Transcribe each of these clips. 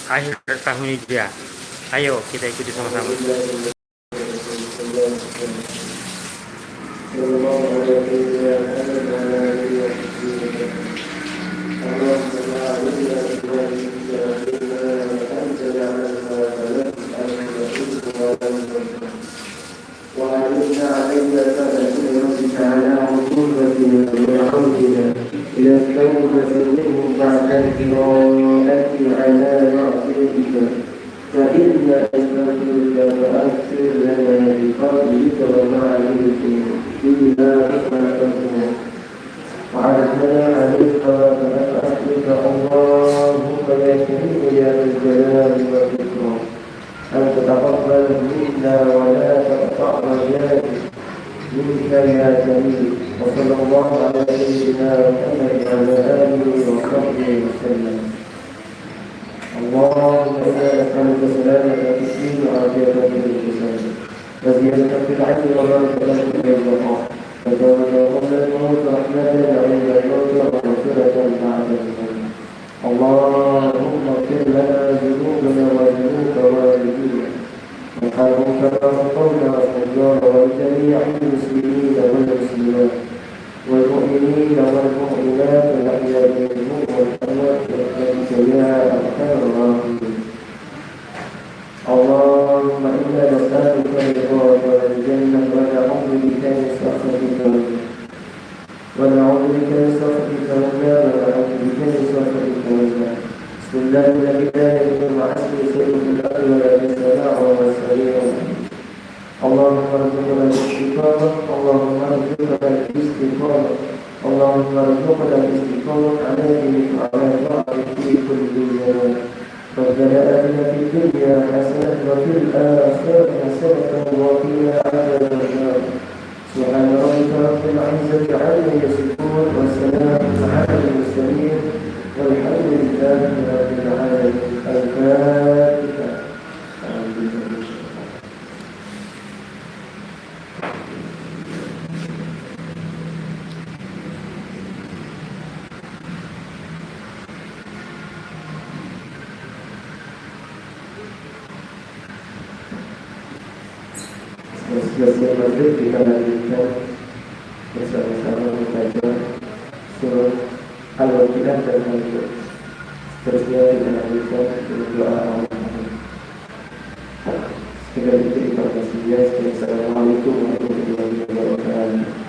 akhir tahun Hijriah. Ayo kita ikuti sama-sama. وعلمنا علينا فأتي ربك على عقوبتنا وعودنا إلى التوبة منه بعد القراءة على معصيتك فإن أستغفرك فأغفر لنا بفضلك ومعرفتك فيما رحمتك وعرفنا عليك فنسألك اللهم يا كريم يا ذا الجلال والإكرام أن تتقبل منا ولا تقطعنا ذلك منك يا كريم وصلى الله على سيدنا محمد وعلى آله وصحبه وسلم. اللهم إنا نسألك سلامة في الدين وعافية في الجسد وزيادة في العلم وبركة في الرزق وزوجا قبل الموت رحمة عند الموت ومغفرة بعد الموت. اللهم اغفر لنا ذنوبنا وذنوب والدينا وارحمهم كما غفرنا الفجار ولجميع المسلمين والمسلمات والمؤمنين والمؤمنات الأحياء منهم والأموات برحمتك يا أرحم الراحمين. اللهم إنا نسألك رضاك والجنة ونعوذ بك من سخطك ونعوذ بك من سخطك والنار ونعوذ بك من سخطك والنار. بسم الله البداية ثم حسن سيد الأول بالسماع والسريع. اللهم ارزقنا الاستقامة اللهم ارزقنا الاستقامة اللهم ارزقنا الاستقامة على دينك وعلى طاعتك في كل زمان. ربنا آتنا في الدنيا حسنة وفي الآخرة حسنة وقنا عذاب النار. سبحان ربك رب العزة عما يصفون وسلام على المرسلين والحمد لله رب العالمين. الفاتحة. Selesai maghrib kita lanjutkan bersama-sama membaca surah Al-Waqiah dan Al-Mulk. Seterusnya kita lanjutkan dengan doa Al-Muhammad. Sekali lagi terima kasih. Assalamualaikum warahmatullahi wabarakatuh.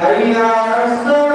حي على الصلاة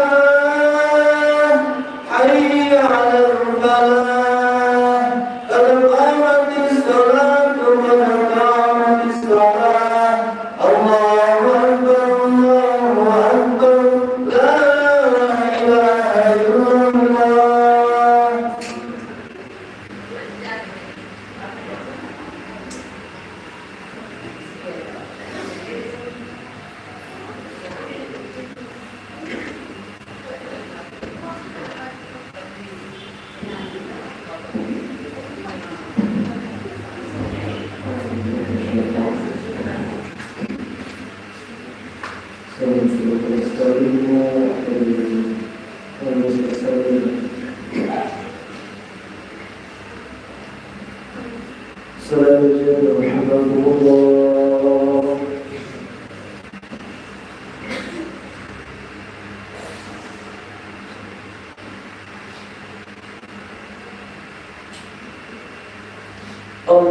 الله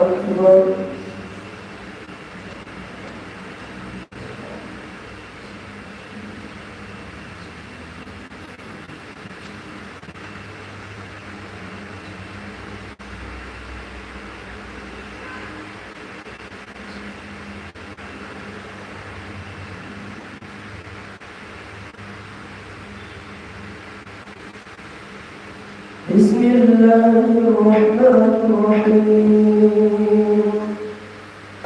أكبر. بسم الله الرحمن الرحيم.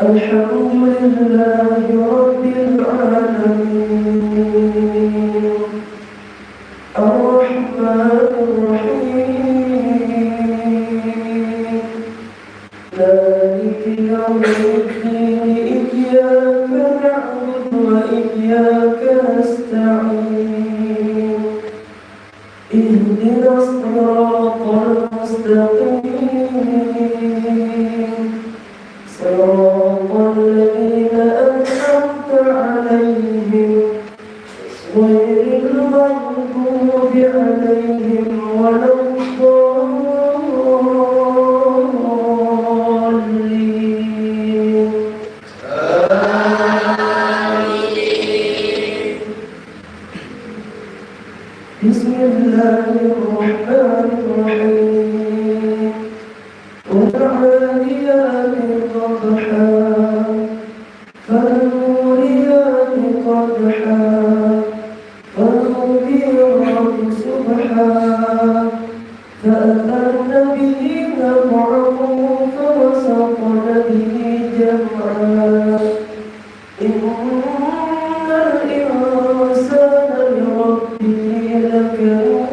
الحمد لله رب العالمين الرحمن الرحيم مالك يوم الدين إياك نعبد وإياك نستعين اهدنا الصراط المستقيم صراط الذين أنعمت عليهم غير المغضوب عليهم ولا الضالين. بسم الله الرحمن الرحيم والعاديات ضبحا فالموريات قدحا فالمغيرات صبحا فأثرن به نقعا فوسطن به جمعا إن الإنسان لربه لكنود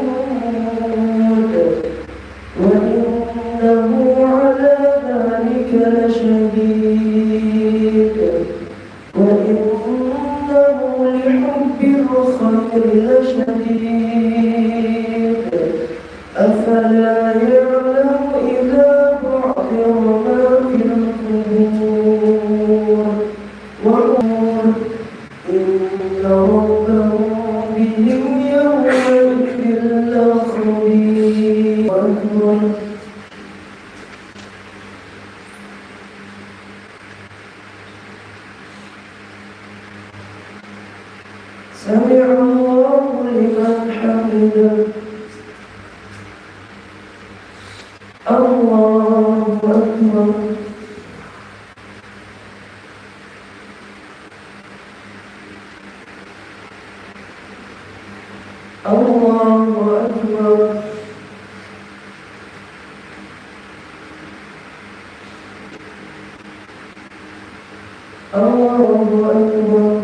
وإنه على ذلك لشهيد وإنه لحب الخير لشديد أفلا يعلم إذا بعثر ما في القبور وأمور إن ربهم بهم يومئذ لخبير. أكبر. سمع الله لمن حمده. الله أكبر. الله أكبر. الله أكبر.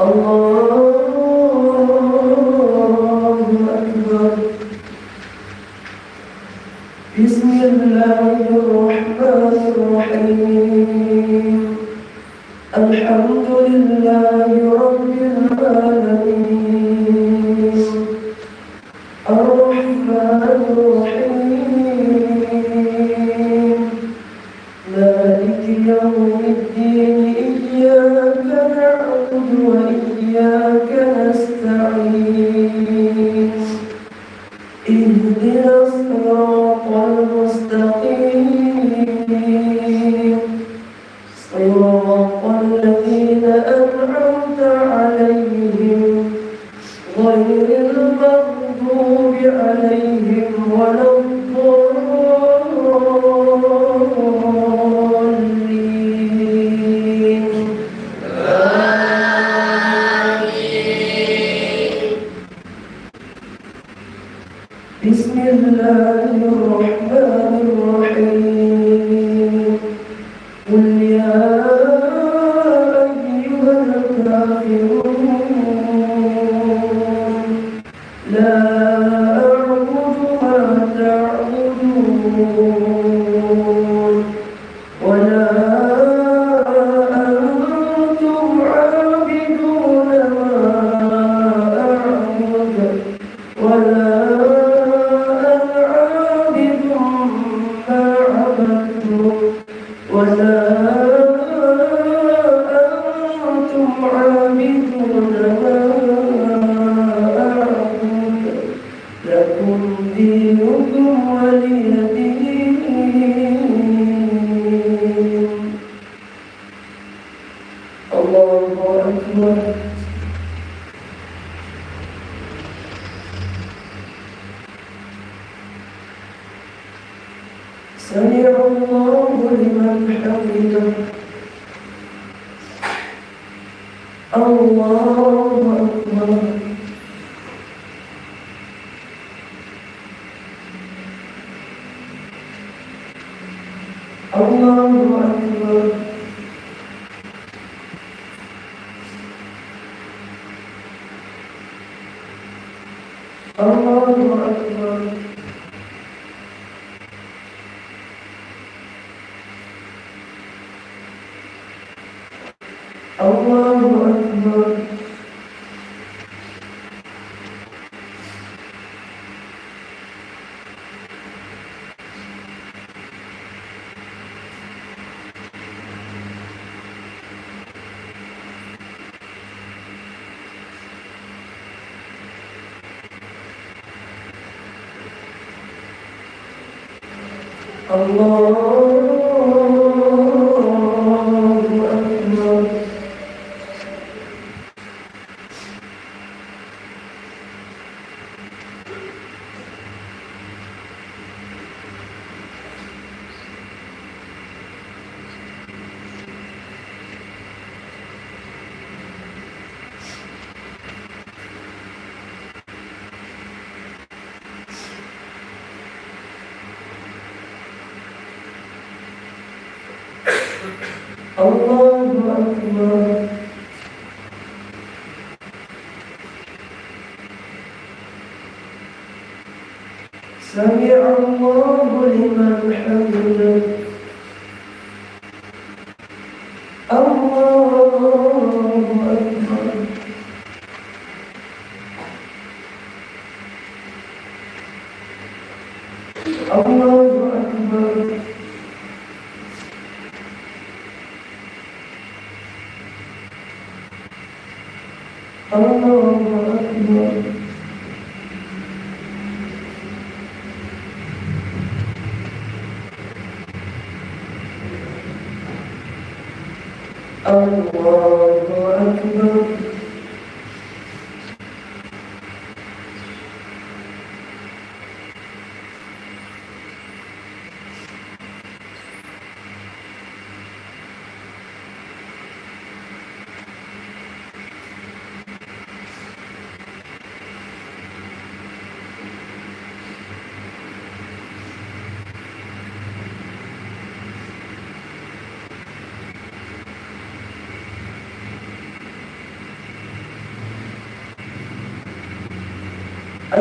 الله أكبر. بسم الله الرحمن الرحيم الحمد لله رب العالمين الرحمن الرحيم مالك يوم الدين إياك نعبد وإياك نستعين اهدنا الصراط المستقيم صراط الذين أنعمت عليهم غير المغضوب عليهم ولا الضالين. بسم الله الرحمن الرحيم قل يا أيها الكافرون لا أعبد ما تعبدون ولا أنتم عابدون ما أعبد ولا ولا لكم دينكم ولي دين. الله أكبر. سمع الله لمن حمده. الله أكبر. الله أكبر. الله أكبر. الله أكبر. الله أكبر. الله أكبر. سمع الله لمن حمده. الله أكبر. الله أكبر. الله أكبر. الله أكبر.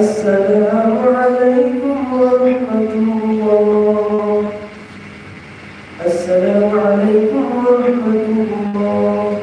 السلام عليكم ورحمة الله. السلام عليكم ورحمة الله.